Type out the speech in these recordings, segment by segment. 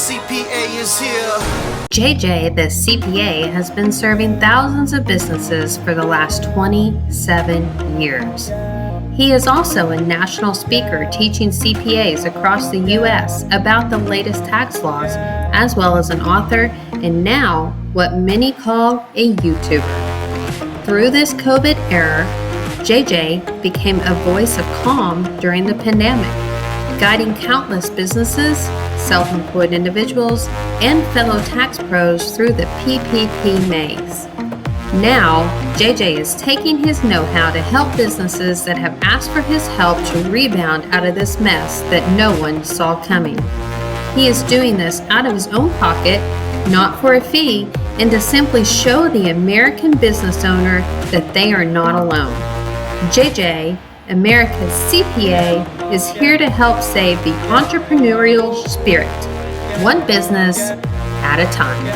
CPA is here. JJ the CPA has been serving thousands of businesses for the last 27 years. He is also a national speaker teaching CPAs across the U.S. about the latest tax laws, as well as an author and now what many call a YouTuber. Through this COVID era, JJ became a voice of calm during the pandemic, guiding countless businesses, self-employed individuals, and fellow tax pros through the PPP maze. Now, JJ is taking his know-how to help businesses that have asked for his help to rebound out of this mess that no one saw coming. He is doing this out of his own pocket, not for a fee, and to simply show the American business owner that they are not alone. JJ, America's CPA, is here to help save the entrepreneurial spirit, one business at a time.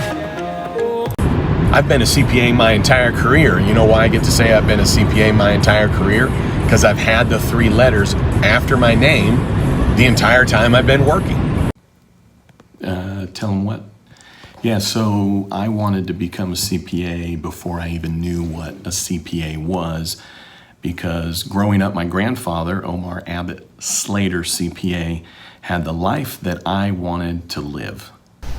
I've been a CPA my entire career. You know why I get to say I've been a CPA my entire career? Because I've had the 3 letters after my name the entire time I've been working. Tell them what? Yeah, so I wanted to become a CPA before I even knew what a CPA was, because growing up, my grandfather, Omar Abbott Slater CPA, had the life that I wanted to live.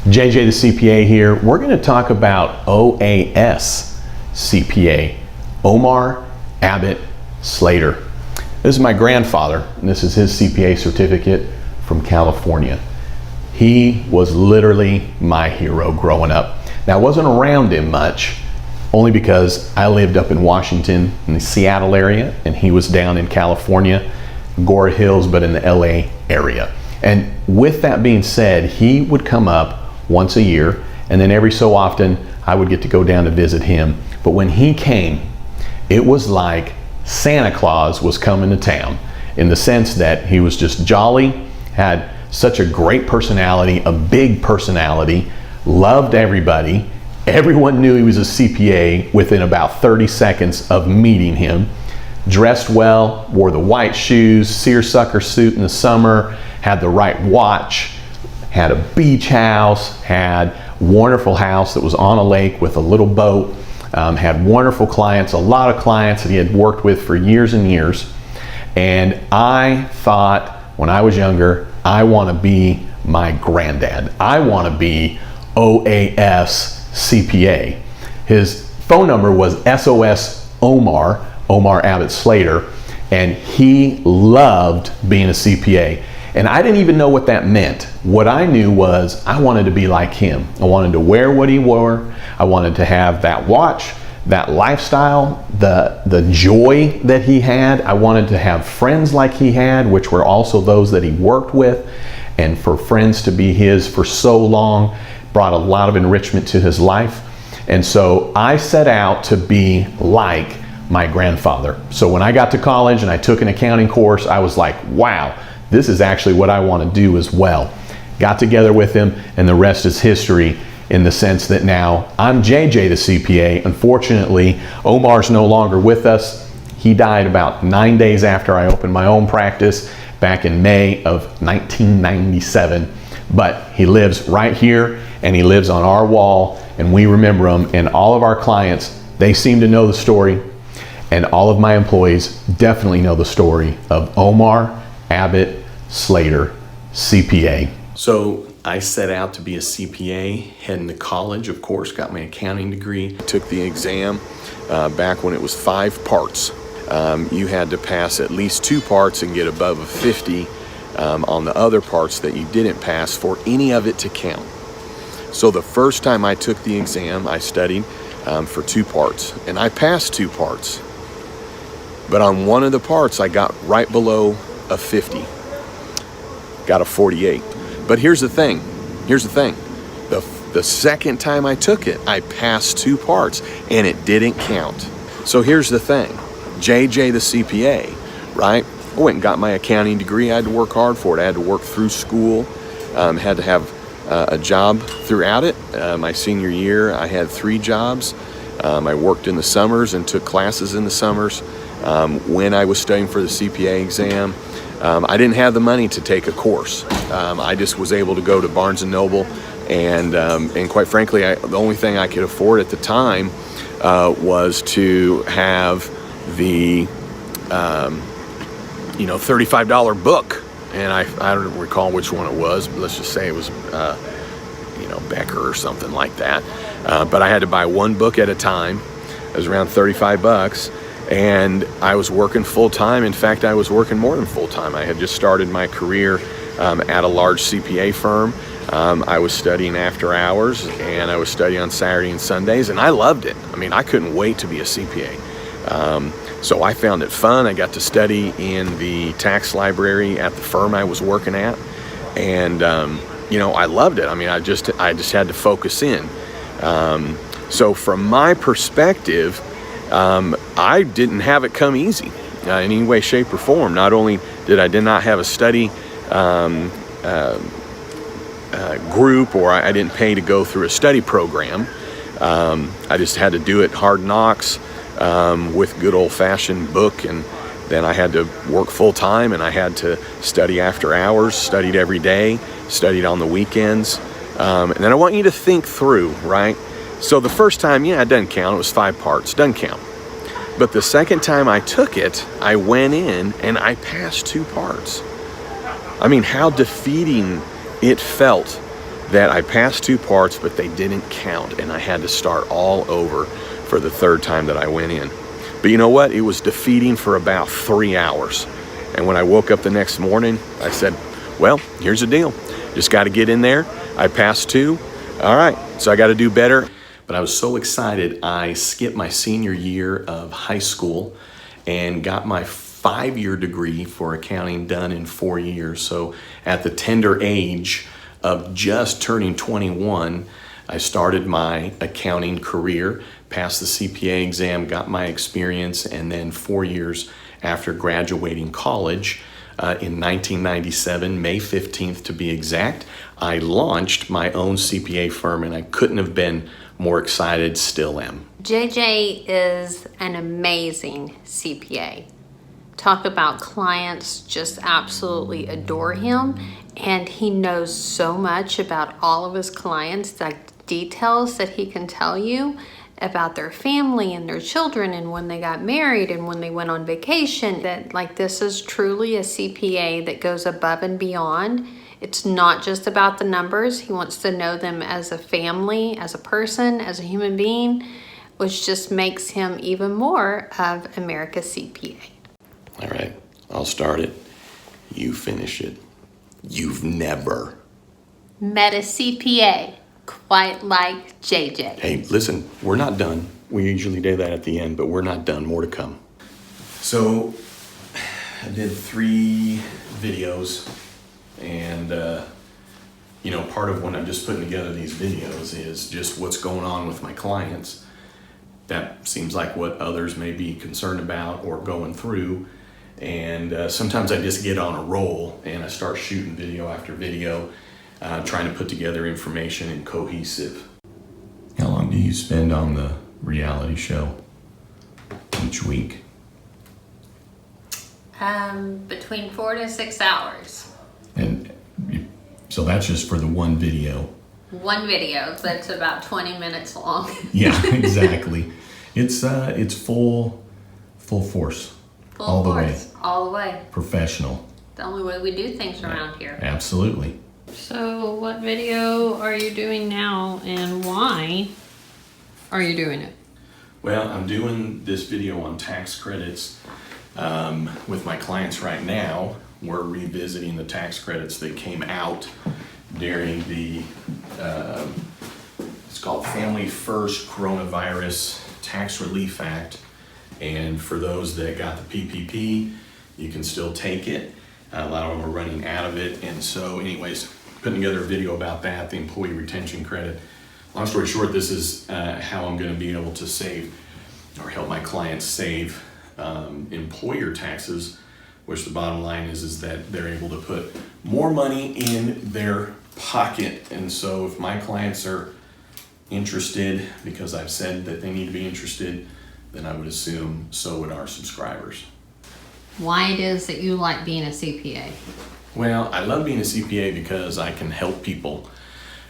JJ the CPA here. We're going to talk about OAS CPA, Omar Abbott Slater. This is my grandfather, and this is his CPA certificate from California. He was literally my hero growing up. Now, I wasn't around him much, only because I lived up in Washington, in the Seattle area, and he was down in California, Gore Hills, but in the LA area. And with that being said, he would come up once a year, and then every so often I would get to go down to visit him. But when he came, it was like Santa Claus was coming to town, in the sense that he was just jolly, had such a great personality, a big personality, loved everybody. Everyone knew he was a CPA within about 30 seconds of meeting him. Dressed well, wore the white shoes, seersucker suit in the summer, had the right watch, had a beach house, had a wonderful house that was on a lake with a little boat, had wonderful clients, a lot of clients that he had worked with for years and years. And I thought when I was younger, I want to be my granddad. I want to be OAS CPA. His phone number was SOS Omar Abbott Slater, and he loved being a CPA. And I didn't even know what that meant. What I knew was I wanted to be like him. I wanted to wear what he wore. I wanted to have that watch, that lifestyle, the joy that he had. I wanted to have friends like he had, which were also those that he worked with. And for friends to be his for so long brought a lot of enrichment to his life. And so I set out to be like my grandfather. So when I got to college and I took an accounting course, I was like, wow, this is actually what I want to do as well. Got together with him, and the rest is history, in the sense that now I'm JJ the CPA. Unfortunately, Omar's no longer with us. He died about 9 days after I opened my own practice back in May of 1997. But he lives right here, and he lives on our wall, and we remember him. And all of our clients, they seem to know the story, and all of my employees definitely know the story of Omar Abbott Slater CPA. So I set out to be a CPA, heading to college, of course, got my accounting degree. Took the exam back when it was 5 parts. You had to pass at least 2 parts and get above a 50 on the other parts that you didn't pass for any of it to count. So the first time I took the exam, I studied for 2 parts, and I passed 2 parts. But on one of the parts, I got right below a 50, got a 48. But here's the thing. The second time I took it, I passed 2 parts, and it didn't count. So here's the thing. JJ the CPA, right? I went and got my accounting degree. I had to work hard for it. I had to work through school, had to have a job throughout it. My senior year, I had 3 jobs. I worked in the summers and took classes in the summers. When I was studying for the CPA exam, I didn't have the money to take a course. I just was able to go to Barnes & Noble, and quite frankly, the only thing I could afford at the time was to have the $35 book. And I don't recall which one it was, but let's just say it was Becker or something like that. But I had to buy one book at a time. It was around $35, and I was working full time. In fact, I was working more than full time. I had just started my career at a large CPA firm. I was studying after hours, and I was studying on Saturday and Sundays, and I loved it. I mean, I couldn't wait to be a CPA. So I found it fun. I got to study in the tax library at the firm I was working at, and I loved it. I mean, I just had to focus in. So from my perspective, I didn't have it come easy in any way, shape, or form. Not only did I not have a study group, or I didn't pay to go through a study program. I just had to do it hard knocks with good old-fashioned book, and then I had to work full-time, and I had to study after hours, studied every day, studied on the weekends. And then I want you to think through, right? So the first time, it doesn't count. It was 5 parts, doesn't count. But the second time I took it, I went in and I passed 2 parts. I mean, how defeating it felt that I passed 2 parts, but they didn't count, and I had to start all over for the 3rd time that I went in. But you know what? It was defeating for about 3 hours. And when I woke up the next morning, I said, well, here's the deal. Just got to get in there. I passed 2. All right, so I got to do better. But I was so excited, I skipped my senior year of high school and got my 5-year degree for accounting done in 4 years. So at the tender age of just turning 21, I started my accounting career, passed the CPA exam, got my experience, and then 4 years after graduating college, in 1997, May 15th to be exact, I launched my own CPA firm, and I couldn't have been more excited, still am. JJ is an amazing CPA. Talk about clients just absolutely adore him, and he knows so much about all of his clients, like details that he can tell you about their family and their children and when they got married and when they went on vacation. That like this is truly a CPA that goes above and beyond. It's not just about the numbers. He wants to know them as a family, as a person, as a human being, which just makes him even more of America's CPA. All right, I'll start it. You finish it. You've never met a CPA quite like JJ. Hey, listen, we're not done. We usually do that at the end, but we're not done. More to come. So I did 3 videos, and part of when I'm just putting together these videos is just what's going on with my clients. That seems like what others may be concerned about or going through. And sometimes I just get on a roll and I start shooting video after video, trying to put together information and cohesive. How long do you spend on the reality show each week? Between 4 to 6 hours. And so that's just for the one video. One video that's about 20 minutes long. Yeah, exactly. It's full force. All the way. All the way. Professional. The only way we do things around here. Absolutely. So what video are you doing now, and why are you doing it? Well, I'm doing this video on tax credits with my clients right now. We're revisiting the tax credits that came out during the, it's called Family First Coronavirus Tax Relief Act. And for those that got the PPP, you can still take it. A lot of them are running out of it. And so anyways, putting together a video about that, the employee retention credit. Long story short, this is how I'm gonna be able to save or help my clients save employer taxes, which the bottom line is that they're able to put more money in their pocket. And so if my clients are interested, because I've said that they need to be interested, then I would assume so would our subscribers. why it is that you like being a CPA. Well, I love being a CPA because I can help people.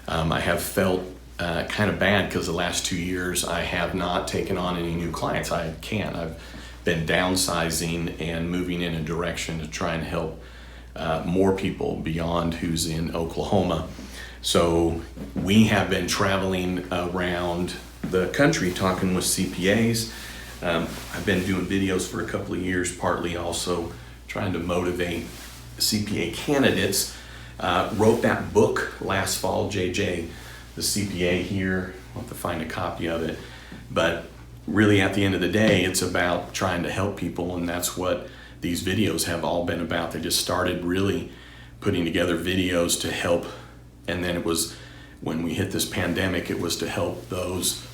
I have felt kind of bad because the last 2 years I have not taken on any new clients. I can't. I've been downsizing and moving in a direction to try and help more people beyond who's in Oklahoma. So we have been traveling around the country talking with CPAs. I've been doing videos for a couple of years, partly also trying to motivate CPA candidates. Wrote that book last fall, JJ the CPA here. I'll have to find a copy of it. But really at the end of the day, it's about trying to help people, and that's what these videos have all been about. They just started really putting together videos to help, and then it was when we hit this pandemic, it was to help those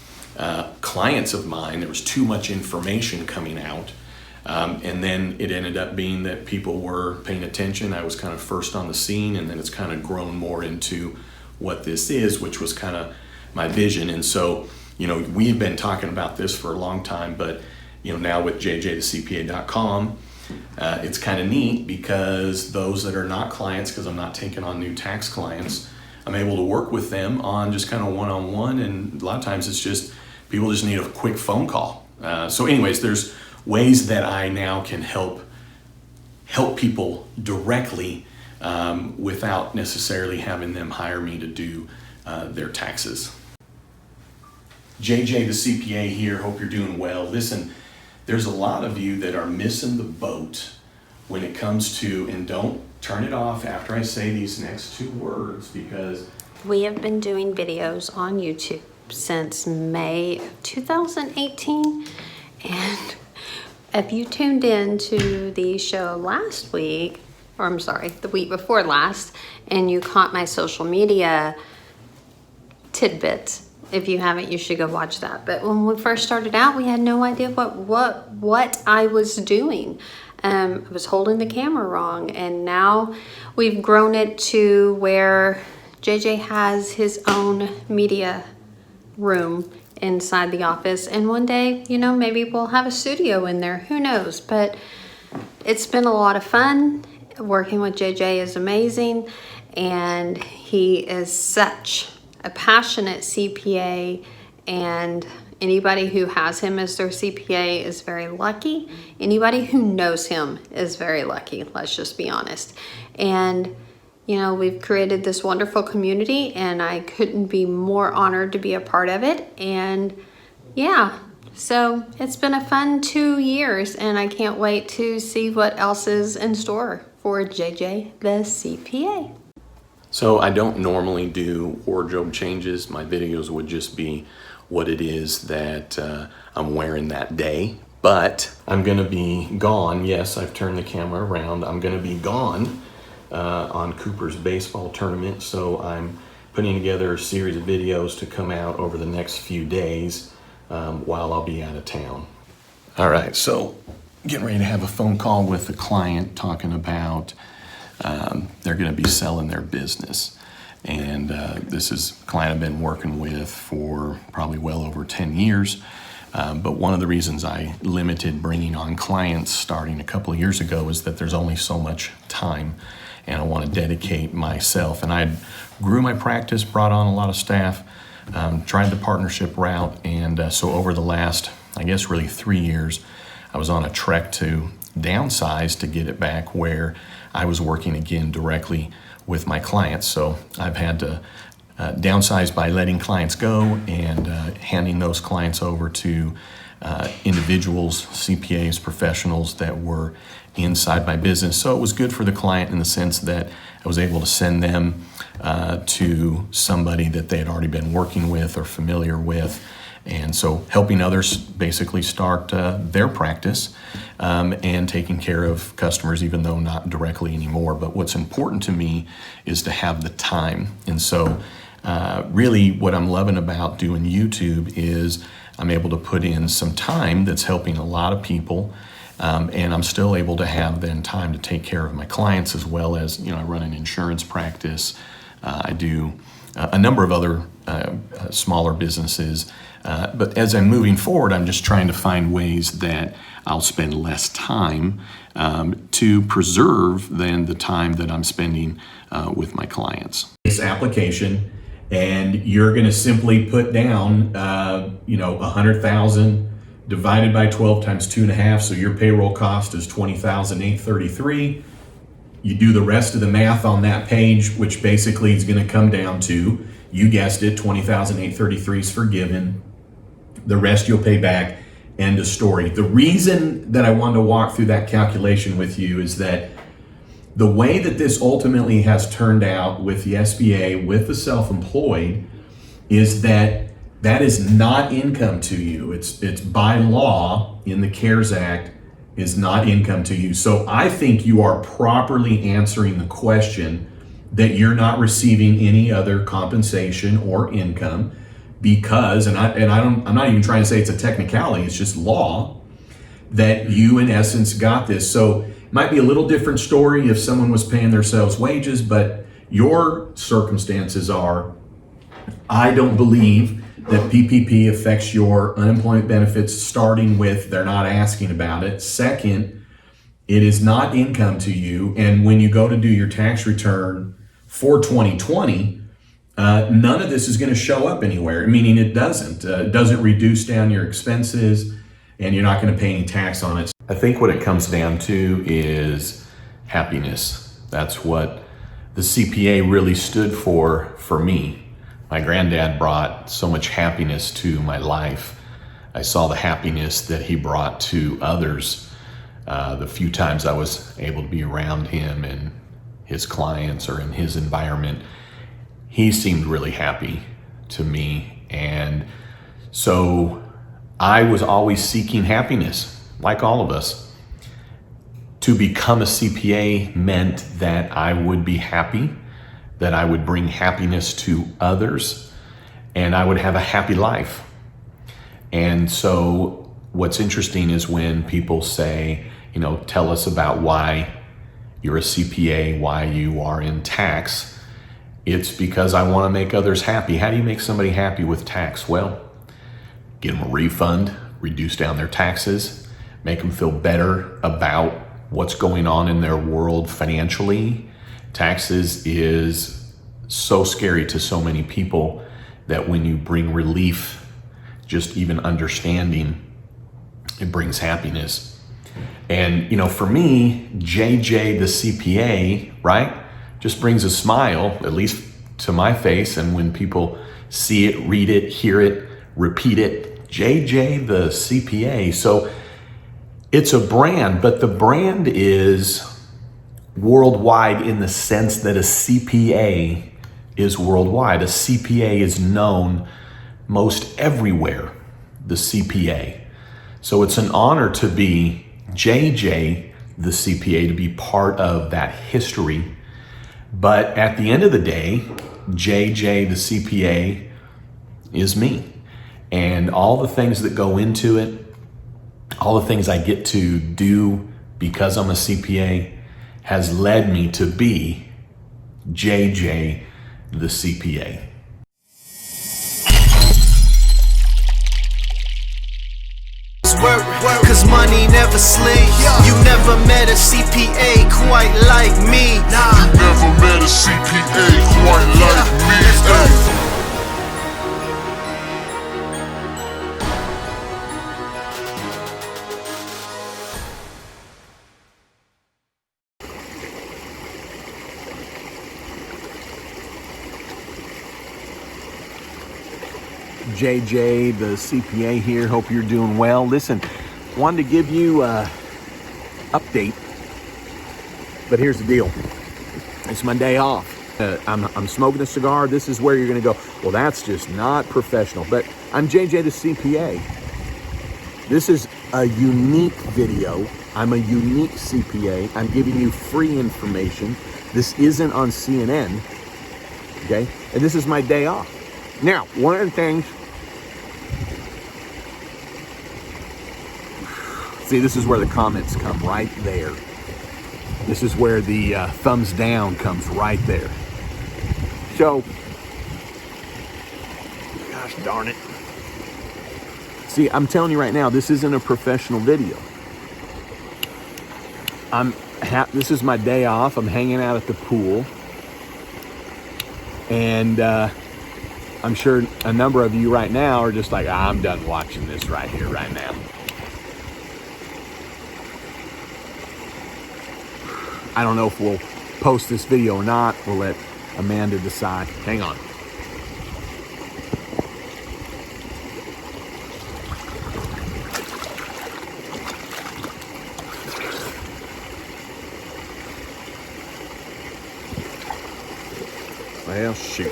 clients of mine. There was too much information coming out, and then it ended up being that people were paying attention. I was kind of first on the scene, and then it's kind of grown more into what this is, which was kind of my vision. And so, we've been talking about this for a long time, but now with jjthecpa.com, it's kind of neat because those that are not clients, because I'm not taking on new tax clients, I'm able to work with them on just kind of one-on-one, and a lot of times it's just people just need a quick phone call. So anyways, there's ways that I now can help people directly without necessarily having them hire me to do their taxes. JJ the CPA here, hope you're doing well. Listen, there's a lot of you that are missing the boat when it comes to, and don't turn it off after I say these next two words, because We have been doing videos on YouTube since May of 2018, and if you tuned in to the show last week, or I'm sorry, the week before last, and you caught my social media tidbits, if you haven't, you should go watch that. But when we first started out, we had no idea what I was doing. I was holding the camera wrong, and now we've grown it to where JJ has his own media room inside the office, and one day, maybe we'll have a studio in there, who knows. But it's been a lot of fun. Working with JJ is amazing, and he is such a passionate CPA, and anybody who has him as their CPA is very lucky. Anybody who knows him is very lucky, let's just be honest. And we've created this wonderful community, and I couldn't be more honored to be a part of it. And yeah, so it's been a fun 2 years, and I can't wait to see what else is in store for JJ the CPA. So I don't normally do wardrobe changes. My videos would just be what it is that I'm wearing that day. But I'm gonna be gone. Yes, I've turned the camera around. I'm gonna be gone on Cooper's baseball tournament. So I'm putting together a series of videos to come out over the next few days while I'll be out of town. All right, so getting ready to have a phone call with the client talking about they're going to be selling their business. And this is a client I've been working with for probably well over 10 years. But one of the reasons I limited bringing on clients starting a couple of years ago is that there's only so much time, and I want to dedicate myself. And I grew my practice, brought on a lot of staff, tried the partnership route, and so over the last, I guess really 3 years, I was on a trek to downsize to get it back where I was working again directly with my clients. So I've had to downsize by letting clients go and handing those clients over to individuals, CPAs, professionals that were inside my business. So it was good for the client in the sense that I was able to send them to somebody that they had already been working with or familiar with. And so helping others basically start their practice and taking care of customers, even though not directly anymore. But what's important to me is to have the time. And so really what I'm loving about doing YouTube is I'm able to put in some time that's helping a lot of people. And I'm still able to have then time to take care of my clients, as well as, I run an insurance practice. I do a number of other smaller businesses. But as I'm moving forward, I'm just trying to find ways that I'll spend less time to preserve than the time that I'm spending with my clients. This application, and you're going to simply put down, 100,000 divided by 12 times 2.5. So your payroll cost is 20,833. You do the rest of the math on that page, which basically is going to come down to, you guessed it, 20,833 is forgiven. The rest you'll pay back. End of story. The reason that I wanted to walk through that calculation with you is that the way that this ultimately has turned out with the SBA, with the self-employed, is that is not income to you. It's by law in the CARES Act is not income to you. So I think you are properly answering the question that you're not receiving any other compensation or income because, I'm not even trying to say it's a technicality, it's just law, that you in essence got this. So it might be a little different story if someone was paying themselves wages, but your circumstances are, I don't believe that PPP affects your unemployment benefits, starting with they're not asking about it. Second, it is not income to you. And when you go to do your tax return for 2020, none of this is going to show up anywhere, meaning it doesn't reduce down your expenses, and you're not going to pay any tax on it. I think what it comes down to is happiness. That's what the CPA really stood for me. My granddad brought so much happiness to my life. I saw the happiness that he brought to others. The few times I was able to be around him and his clients or in his environment, he seemed really happy to me. And so I was always seeking happiness, like all of us. To become a CPA meant that I would be happy, that I would bring happiness to others, and I would have a happy life. And so what's interesting is when people say, tell us about why you're a CPA, why you are in tax. It's because I want to make others happy. How do you make somebody happy with tax? Well, get them a refund, reduce down their taxes, make them feel better about what's going on in their world financially. Taxes is so scary to so many people that when you bring relief, just even understanding, it brings happiness. And, for me, JJ the CPA, right, just brings a smile, at least to my face. And when people see it, read it, hear it, repeat it, JJ the CPA. So it's a brand, but the brand is worldwide in the sense that a CPA is worldwide. A CPA is known most everywhere, the CPA. So it's an honor to be JJ the CPA, to be part of that history. But at the end of the day, JJ the CPA is me. And all the things that go into it, all the things I get to do because I'm a CPA, has led me to be JJ the CPA. Cause money never sleeps. You never met a CPA quite like me. You never met a CPA quite like me. JJ, the CPA here. Hope you're doing well. Listen, wanted to give you an update, but here's the deal. It's my day off. I'm smoking a cigar. This is where you're going to go, well, that's just not professional. But I'm JJ the CPA. This is a unique video. I'm a unique CPA. I'm giving you free information. This isn't on CNN, okay? And this is my day off. Now, one of the things, see, this is where the comments come right there. This is where the thumbs down comes right there. So, gosh darn it. See, I'm telling you right now, this isn't a professional video. This is my day off. I'm hanging out at the pool. And I'm sure a number of you right now are just like, I'm done watching this right here, right now. I don't know if we'll post this video or not. We'll let Amanda decide. Hang on. Well, shoot.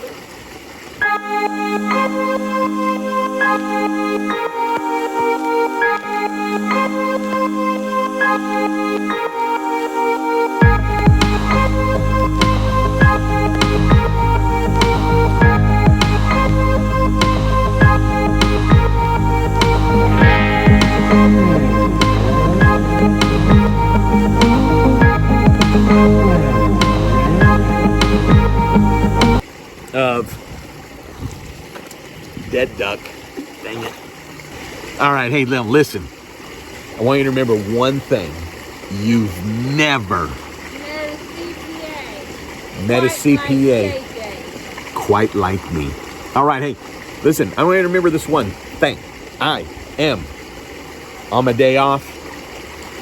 Of dead duck. Dang it. All right, hey, listen. I want you to remember one thing. You've never met a CPA quite like me. All right, hey, listen, I want you to remember this one thing. I am on my day off.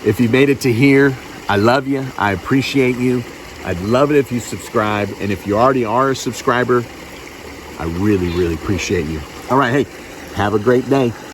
If you made it to here, I love you. I appreciate you. I'd love it if you subscribe. And if you already are a subscriber, I really, really appreciate you. All right, hey, have a great day.